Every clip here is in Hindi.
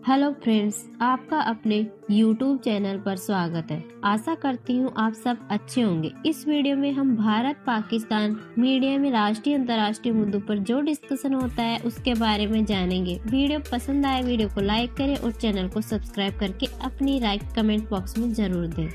हेलो फ्रेंड्स, आपका अपने YouTube चैनल पर स्वागत है। आशा करती हूँ आप सब अच्छे होंगे। इस वीडियो में हम भारत पाकिस्तान मीडिया में राष्ट्रीय अंतर्राष्ट्रीय मुद्दों पर जो डिस्कशन होता है उसके बारे में जानेंगे। वीडियो पसंद आए वीडियो को लाइक करें और चैनल को सब्सक्राइब करके अपनी राय कमेंट बॉक्स में जरूर दें।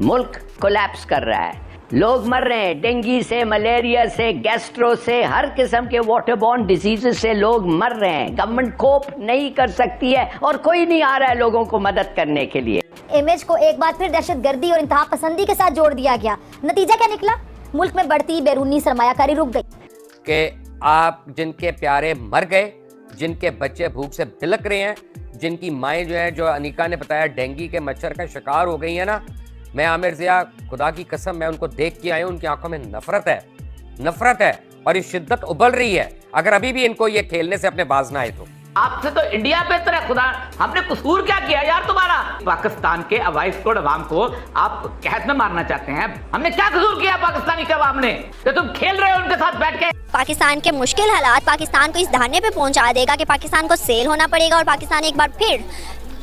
मुल्क कोलैप्स कर रहा है, लोग मर रहे हैं, डेंगू से, मलेरिया से, गैस्ट्रो से, हर किस्म के वाटरबॉर्न डिजीजेस से लोग मर रहे हैं। गवर्नमेंट कोप नहीं कर सकती है और कोई नहीं आ रहा है लोगों को मदद करने के लिए। इमेज को एक बार फिर दहशतगर्दी और इंतहा पसंदी के साथ जोड़ दिया गया। नतीजा क्या निकला? मुल्क में बढ़ती बैरूनी सरमायाकारी रुक गई। कि आप जिनके प्यारे मर गए, जिनके बच्चे भूख से बिलक रहे हैं, जिनकी माएँ जो है, जो अनिका ने बताया, डेंगू के मच्छर का शिकार हो गई है ना, मैं आमिर ज़िया, खुदा की कसम मैं उनको देख के आया हूं, उनकी आंखों में नफरत है और ये शिद्दत उबल रही है। अगर अभी भी इनको ये खेलने से अपने बाज ना आए तो आपसे तो इंडिया बेहतर है। खुदा, हमने कसूर क्या किया यार तुम्हारा? पाकिस्तान के अवाइस कोड अवाम को आप कैद में मारना चाहते हैं। हमने क्या कसूर किया पाकिस्तानी के अवाम ने तो तुम खेल रहे हो उनके साथ बैठ के? पाकिस्तान के मुश्किल हालात पाकिस्तान को इस धारणे पे पहुंचा देगा कि पाकिस्तान को सेल होना पड़ेगा और पाकिस्तान एक बार फिर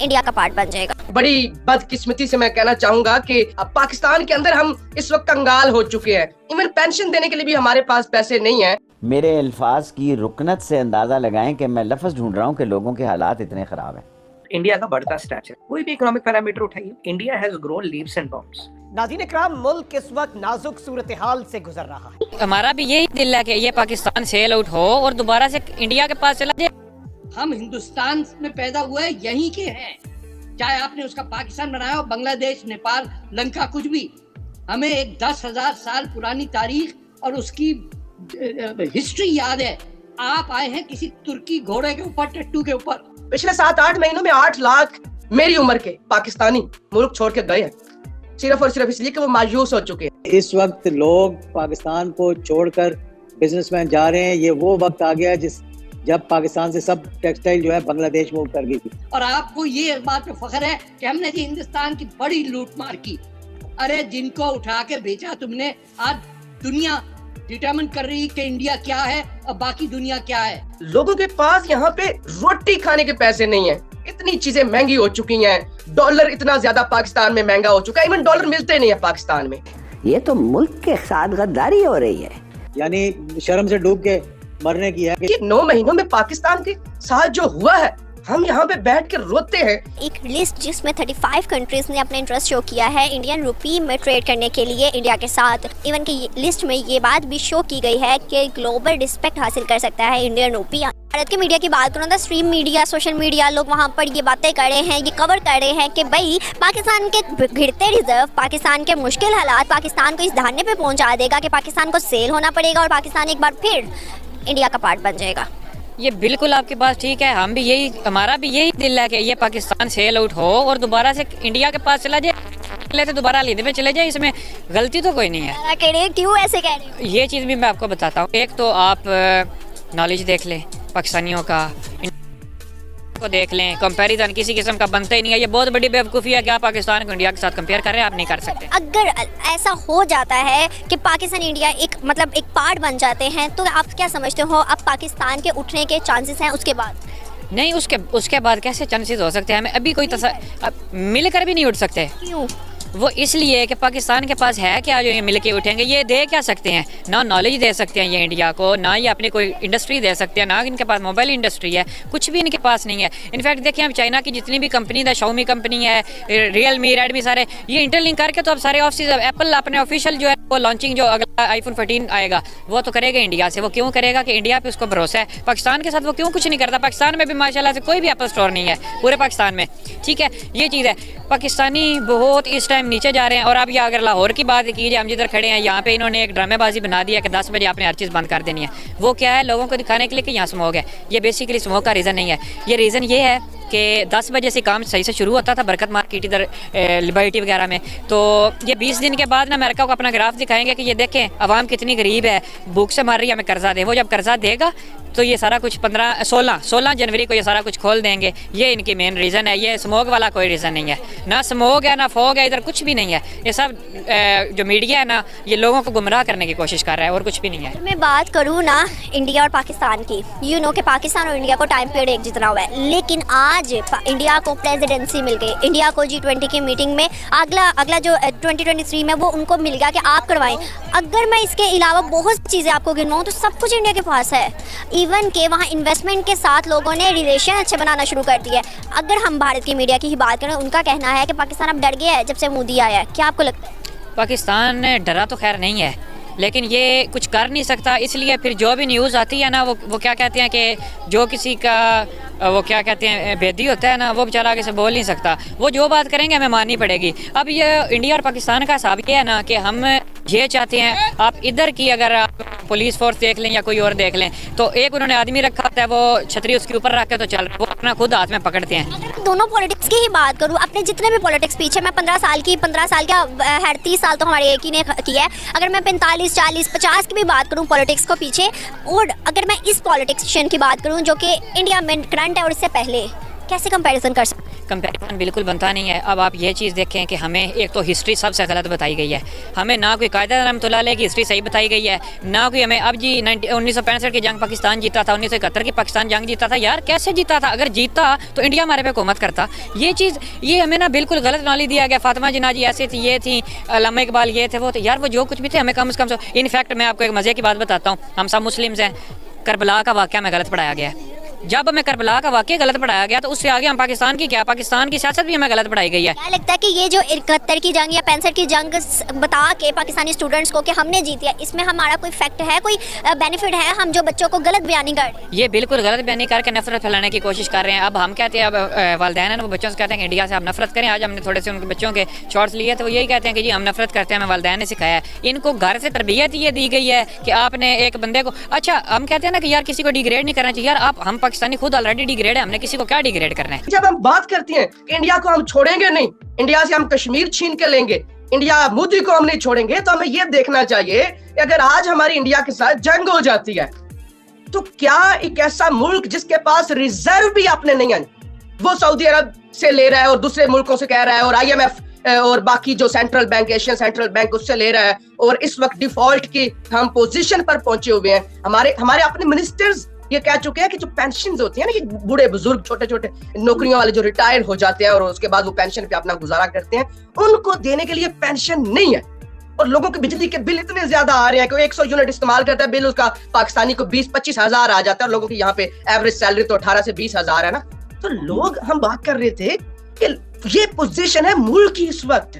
इंडिया का पार्ट बन जाएगा। बड़ी बदकिस्मती से मैं कहना चाहूंगा कि अब पाकिस्तान के अंदर हम इस वक्त कंगाल हो चुके हैं। इवन पेंशन देने के लिए भी हमारे पास पैसे नहीं है। मेरे अल्फाज की रुकनत से अंदाजा लगाएं कि मैं लफ्ज ढूंढ रहा हूं कि लोगों के हालात इतने खराब हैं। इंडिया का बढ़ता स्टैचर, कोई भी इकोनॉमिक पैरामीटर उठाइए, India has grown leaps and bounds. नाज़रीन इकराम, मुल्क इस वक्त नाजुक सूरत हाल से गुजर रहा है। हमारा भी यही दिल है कि ये पाकिस्तान सेल आउट हो और दोबारा से इंडिया के पास चला जाए। हम हिंदुस्तान में पैदा हुए, यहीं के हैं, चाहे आपने उसका पाकिस्तान बनाया हो, बांग्लादेश, नेपाल, लंका, कुछ भी। हमें एक 10,000 साल पुरानी तारीख और उसकी हिस्ट्री याद है। आप आए हैं किसी तुर्की घोड़े के ऊपर, टट्टू के ऊपर। पिछले 7-8 महीनों में 8 लाख मेरी उम्र के पाकिस्तानी मुल्क छोड़ के गए हैं, सिर्फ और सिर्फ इसलिए कि वो मायूस हो चुके हैं। इस वक्त लोग पाकिस्तान को छोड़कर बिजनेसमैन जा रहे हैं। ये वो वक्त आ गया जब पाकिस्तान से सब टेक्सटाइल जो है बांग्लादेश मूव कर गई थी। और आपको ये बात पे फख्र है कि हमने जी हिंदुस्तान की बड़ी लूट मार की। अरे जिनको उठा के बेचा तुमने, आज दुनिया डिटरमिन कर रही कि इंडिया क्या है और बाकी दुनिया क्या है। लोगों के पास यहाँ पे रोटी खाने के पैसे नहीं है। इतनी चीजें महंगी हो चुकी हैं, डॉलर इतना ज्यादा पाकिस्तान में महंगा हो चुका है, इवन डॉलर मिलते नहीं है पाकिस्तान में। ये तो मुल्क के साथ गद्दारी हो रही है, यानी शर्म से डूब के मरने की है कि 9 महीनों में पाकिस्तान के साथ जो हुआ है, हम यहाँ पे बैठ के रोते हैं। एक लिस्ट जिसमें 35 कंट्रीज ने अपना इंटरेस्ट शो किया है इंडियन रुपी में ट्रेड करने के लिए इंडिया के साथ। इवन की लिस्ट में ये बात भी शो की गई है कि ग्लोबल रिस्पेक्ट हासिल कर सकता है इंडियन रुपी। भारत के मीडिया की बात करूँ तो स्ट्रीम मीडिया, सोशल मीडिया, लोग वहाँ पर ये बातें कर रहे हैं, ये कवर कर रहे हैं कि भाई पाकिस्तान के गिरते रिजर्व, पाकिस्तान के मुश्किल हालात पाकिस्तान को इस धारणे पे पहुँचा देगा कि पाकिस्तान को सेल होना पड़ेगा और पाकिस्तान एक बार फिर इंडिया का पार्ट बन जाएगा। ये बिल्कुल आपकी बात ठीक है। हमारा भी यही दिल है कि ये पाकिस्तान सेल आउट हो और दोबारा से इंडिया के पास चला जाए, तो दोबारा लेने में चले जाए। इसमें गलती तो कोई नहीं है। क्यों ऐसे कह रहे हो? ये चीज़ भी मैं आपको बताता हूँ। एक तो आप नॉलेज देख लें पाकिस्तानियों का, को देख लें, कंपैरिजन किसी किस्म का बनता ही नहीं है। ये बहुत बड़ी बेवकूफ़ी है कि आप पाकिस्तान को इंडिया के साथ कंपेयर कर रहे हैं। आप नहीं कर सकते। अगर ऐसा हो जाता है कि पाकिस्तान इंडिया एक पार्ट बन जाते हैं तो आप क्या समझते हो अब पाकिस्तान के उठने के चांसेस हैं उसके बाद? नहीं, उसके बाद कैसे चांसेस हो सकते हैं? हमें अभी कोई मिलकर भी नहीं उठ सकते। क्यों? वो इसलिए कि पाकिस्तान के पास है क्या जो ये मिल के उठेंगे? ये दे क्या सकते हैं? ना नॉलेज दे सकते हैं ये इंडिया को, ना ये अपनी कोई इंडस्ट्री दे सकते हैं, ना इनके पास मोबाइल इंडस्ट्री है, कुछ भी इनके पास नहीं है। इनफैक्ट देखिए, हम चाइना की जितनी भी कंपनी है, शाओमी कंपनी है, रियलमी, रेडमी, सारे ये इंटरलिंक करके तो अब सारे ऑफिस, एप्पल अपने ऑफिशियल जो है वो लॉन्चिंग जो अगला आईफोन 14 आएगा वो तो करेगा इंडिया से। वो क्यों करेगा? कि इंडिया पे उसको भरोसा है। पाकिस्तान के साथ वो क्यों कुछ नहीं करता? पाकिस्तान में भी माशाल्लाह से कोई भी एप्पल स्टोर नहीं है पूरे पाकिस्तान में। ठीक है, ये चीज़ है। पाकिस्तानी बहुत इस टाइम नीचे जा रहे हैं। और अब ये अगर लाहौर की बात कीजिए, हम जिधर खड़े हैं यहाँ पे इन्होंने एक ड्रामेबाजी बना दिया कि 10 बजे आपने हर चीज़ बंद कर देनी है। वो क्या है? लोगों को दिखाने के लिए कि यहाँ स्मोक है। ये बेसिकली स्मोक का रीज़न नहीं है। ये रीज़न ये है कि 10 बजे से काम सही से शुरू होता था बरकत मार्केट इधर लिबर्टी वगैरह में। तो ये 20 दिन के बाद ना अमेरिका को अपना ग्राफ दिखाएंगे कि ये देखें अवाम कितनी गरीब है, भूख से मर रही है, हमें कर्जा दे। वो जब कर्जा देगा तो ये सारा कुछ 16 जनवरी को ये सारा कुछ खोल देंगे। ये इनकी मेन रीज़न है। ये स्मोक वाला कोई रीज़न नहीं है, ना स्मोक है ना फॉग है, इधर कुछ भी नहीं है। ये सब जो मीडिया है ना, ये लोगों को गुमराह करने की कोशिश कर रहा है और कुछ भी नहीं है। मैं बात करूँ ना इंडिया और पाकिस्तान की, यू नो कि पाकिस्तान और इंडिया को टाइम पीरियड एक जितना हुआ है, लेकिन आज इंडिया को प्रेसिडेंसी मिल गई। इंडिया को G20 की मीटिंग में अगला जो 2023 में वो उनको मिल गया कि आप करवाएं। अगर मैं इसके अलावा बहुत चीज़ें आपको गिनवाऊँ तो सब कुछ इंडिया के पास है। इवन के वहाँ इन्वेस्टमेंट के साथ लोगों ने रिलेशन अच्छे बनाना शुरू कर दिए। अगर हम भारत की मीडिया की ही बात करें, उनका कहना है कि पाकिस्तान अब डर गया है जब से मोदी आया है। क्या आपको लगता है? पाकिस्तान डरा तो खैर नहीं है, लेकिन ये कुछ कर नहीं सकता, इसलिए फिर जो भी न्यूज़ आती है ना वो क्या कहते हैं कि जो किसी का वो क्या कहते हैं बेदी होता है ना, वो बेचारा आगे से बोल नहीं सकता। वो जो बात करेंगे हमें माननी पड़ेगी। अब ये इंडिया और पाकिस्तान का हिसाब ये है ना कि हम ये चाहते हैं, आप इधर की अगर आप पुलिस फोर्स देख लें या कोई और देख लें, तो एक उन्होंने आदमी रखा होता है, वो छतरी उसके ऊपर रख के तो चल रहा है, वो अपना खुद हाथ में पकड़ते हैं। दोनों पॉलिटिक्स की ही बात करूँ, अपने जितने भी पॉलिटिक्स पीछे, मैं 15 साल का 30 साल तो हमारे एक ही ने किया है। अगर मैं 45, 40, 50 की भी बात करूँ पॉलिटिक्स को पीछे, और अगर मैं इस पॉलिटिशियन की बात करूँ जो कि इंडिया में करंट है और इससे पहले, कैसे कंपैरिजन कर सकते? कंपैरिजन बिल्कुल बनता नहीं है। अब आप ये चीज़ देखें कि हमें एक तो हिस्ट्री सबसे गलत बताई गई है। हमें ना कोई कायदा रहमतुल्लाह अलैह की हिस्ट्री सही बताई गई है, ना कोई हमें अब जी 1965 की जंग पाकिस्तान जीता था, 1971 की पाकिस्तान जंग जीता था। यार कैसे जीता था? अगर जीता तो इंडिया हमारे पे हुकूमत करता। ये हमें ना बिल्कुल गलत नॉलेज दिया गया। फातिमा जिन्ना जी ऐसे थी, ये थी, अल्लामा इकबाल ये थे, वो थे। यार वो जो कुछ भी थे हमें कम से कम। इनफैक्ट मैं आपको एक मज़े की बात बताता हूँ, हम सब मुस्लिम्स हैं, करबला का वाक़या में गलत पढ़ाया गया है। जब हमें करबला का वाक़या गलत पढ़ाया गया तो उससे आगे हम पाकिस्तान की पाकिस्तान की सियासत भी हमें गलत पढ़ाई गई है। क्या लगता है कि ये जो 71 की जंग या 65 की जंग बता के पाकिस्तानी स्टूडेंट्स को कि हमने जीती है, इसमें हमारा कोई फैक्ट है, कोई बेनिफिट है? हम जो बच्चों को गलत बयानी कर रहे हैं, ये बिल्कुल गलत बयानी करके नफरत फैलाने की कोशिश कर रहे हैं। अब हम कहते हैं, अब वालिदैन है ना, वो बच्चों से कहते हैं कि इंडिया से आप नफरत करें। आज हमने थोड़े से उनके बच्चों के शॉर्ट्स लिए तो वो यही कहते हैं कि जी हम नफरत करते हैं, हमें वालिदैन ने सिखाया है। इनको घर से तरबियत ये दी गई है कि आपने एक बंदे को, अच्छा हम कहते हैं ना कि यार किसी को डिग्रेड नहीं करना चाहिए। यार हम पाकिस्तानी खुद ऑलरेडी डिग्रेड है, हमने किसी को क्या डिग्रेड करना है? जब हम बात करते हैं कि इंडिया को हम छोड़ेंगे नहीं, इंडिया से हम कश्मीर छीन के लेंगे, इंडिया मोदी को हम नहीं छोड़ेंगे, तो हमें यह देखना चाहिए कि अगर आज हमारी इंडिया के साथ जंग हो जाती है तो क्या एक ऐसा मुल्क जिसके पास रिजर्व भी आपने नहीं है, वो सऊदी अरब से ले रहा है और दूसरे मुल्कों से कह रहा है, और IMF और बाकी जो central bank, Asian central bank, उससे ले रहा है, और इस वक्त डिफॉल्ट की हम पोजीशन पर पहुंचे हुए हैं। हमारे अपने मिनिस्टर्स ये कह चुके हैं कि जो पेंशन होती है ना, कि बूढ़े बुजुर्ग छोटे छोटे नौकरियों वाले जो रिटायर हो जाते हैं और उसके बाद वो पेंशन पे अपना गुजारा करते हैं, उनको देने के लिए पेंशन नहीं है। और लोगों के बिजली के बिल इतने ज्यादा आ रहे हैं कि 100 यूनिट इस्तेमाल करता है, बिल उसका पाकिस्तानी को 20-25 हजार आ जाता है। लोगों की यहाँ पे एवरेज सैलरी तो 18 से 20 हजार है ना। तो लोग, हम बात कर रहे थे कि ये पोजीशन है मुल्क की इस वक्त।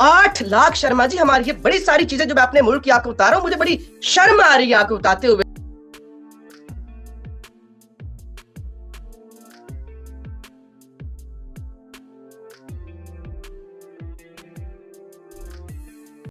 8 लाख, शर्मा जी, हमारी ये बड़ी सारी चीजें जो मैं अपने मुल्क की आपको बता रहा हूँ, मुझे बड़ी शर्म आ रही है आपको बताते हुए।